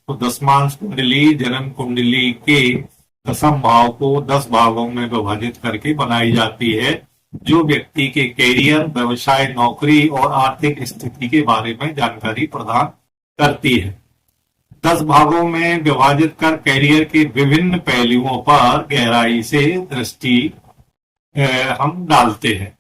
तो दसमांश कुंडली जन्म कुंडली के दसम भाव को 10 भागों में विभाजित करके बनाई जाती है, जो व्यक्ति के कैरियर, व्यवसाय, नौकरी और आर्थिक स्थिति के बारे में जानकारी प्रदान करती है। 10 भागों में विभाजित कर कैरियर के विभिन्न पहलुओं पर गहराई से दृष्टि हम डालते हैं।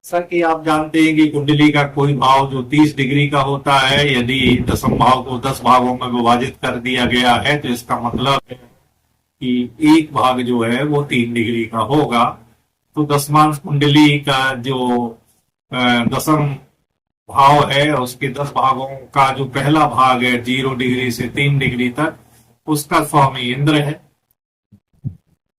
जैसा कि आप जानते हैं कि कुंडली का कोई भाव जो 30 डिग्री का होता है, यदि दसम भाव को 10 भागों में विभाजित कर दिया गया है तो इसका मतलब है कि एक भाग जो है वो 3 डिग्री का होगा। तो दसमांश कुंडली का जो दसम भाव है उसके 10 भागों का जो पहला भाग है 0 डिग्री से 3 डिग्री तक, उसका स्वामी इंद्र है।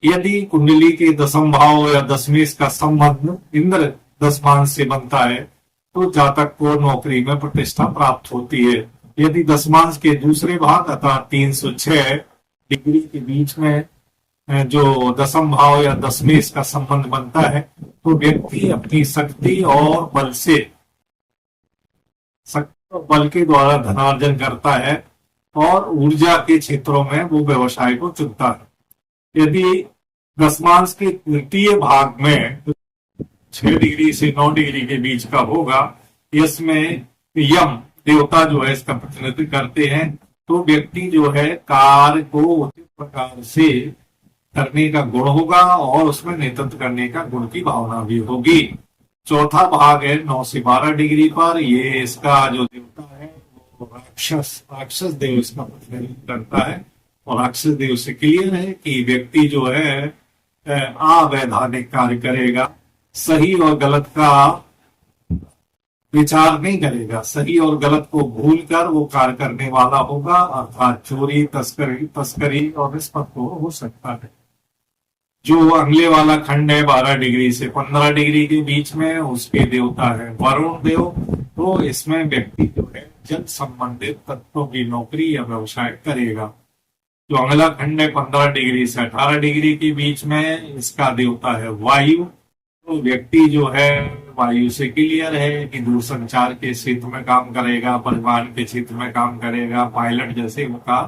यदि कुंडली के दसम भाव या दशमेश का संबंध इंद्र दसमांश से बनता है तो जातक को नौकरी में प्रतिष्ठा प्राप्त होती है। यदि दसमांश के दूसरे भाग अर्थात 306 डिग्री के बीच में जो दसम भाव या दशमेश का संबंध बनता है तो व्यक्ति अपनी शक्ति और बल के द्वारा धनार्जन करता है और ऊर्जा के क्षेत्रों में वो व्यवसाय को चुनता है। यदि दसमांश के तृतीय भाग में 6 डिग्री से 9 डिग्री के बीच का होगा, इसमें यम देवता जो है इसका प्रतिनिधित्व करते हैं, तो व्यक्ति जो है कार्य को उचित प्रकार से करने का गुण होगा और उसमें नेतृत्व करने का गुण की भावना भी होगी। चौथा भाग है 9 से 12 डिग्री पर, ये इसका जो देवता है वो राक्षस देव इसका प्रतिनिधित्व करता है और राक्षस देव से क्लियर है कि व्यक्ति जो है अवैधानिक कार्य करेगा, सही और गलत का विचार नहीं करेगा, सही और गलत को भूलकर वो कार्य करने वाला होगा, अर्थात चोरी, तस्करी और रिश्वत हो सकता है। जो अगले वाला खंड है 12 डिग्री से 15 डिग्री के बीच में, उसके देवता है वरुण देव। तो इसमें व्यक्ति जो है जल संबंधित तत्वों की नौकरी या व्यवसाय करेगा। जो अगला खंड है 15 डिग्री से 18 डिग्री के बीच में, इसका देवता है वायु। तो व्यक्ति जो है वायु से क्लियर है कि दूरसंचार के क्षेत्र में काम करेगा, परिवहन के क्षेत्र में काम करेगा, पायलट जैसे वो काम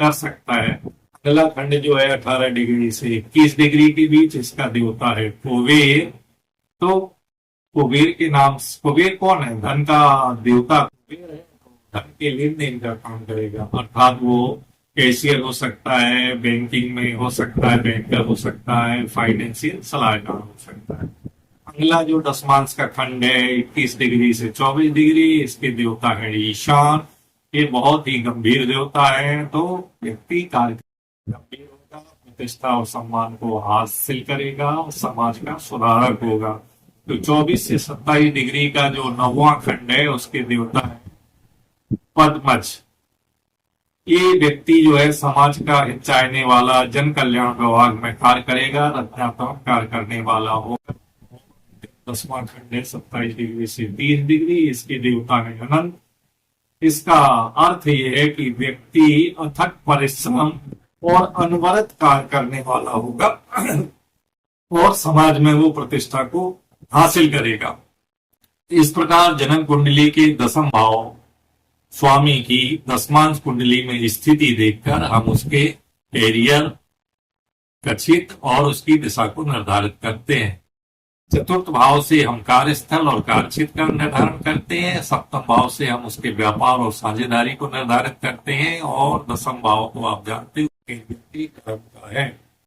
कर सकता है। अगला खंड जो है 18 डिग्री से 21 डिग्री के बीच, इसका देवता है कुबेर। तो कुबेर कौन है? धन का देवता कुबेर है, धन के लेन देन का काम करेगा, अर्थात वो कैशियर हो सकता है, बैंकिंग में हो सकता है, बैंकर हो सकता है, फाइनेंशियल सलाहकार हो सकता है। अगला जो दसमांश का खंड है 21 डिग्री से 24 डिग्री, इसके देवता है ईशान। ये बहुत ही गंभीर देवता है, तो व्यक्ति कार्य गंभीर होगा, प्रतिष्ठा और सम्मान को हासिल करेगा, समाज का सुधारक होगा। तो 24 से 27 डिग्री का जो 9वां खंड है उसके देवता है पद्मज। ये व्यक्ति जो है समाज का हित चाहने वाला, जन कल्याण विभाग में कार्य करेगा, रचनात्मक कार्य करने वाला होगा। 10वां खंड है 27 डिग्री से 30 डिग्री, इसके देवता है अनंत। इसका अर्थ ये है कि व्यक्ति अथक परिश्रम और अनवरत कार्य करने वाला होगा और समाज में वो प्रतिष्ठा को हासिल करेगा। इस प्रकार जन्म कुंडली के दसम भाव स्वामी की दसमांश कुंडली में स्थिति देखकर हम उसके कैरियर का क्षेत्र और उसकी दिशा को निर्धारित करते हैं। चतुर्थ भाव से हम कार्यस्थल और कार्यक्षेत्र का निर्धारण करते हैं। सप्तम भाव से हम उसके व्यापार और साझेदारी को निर्धारित करते हैं और दसम भाव को आप जानते हो कर्म का है।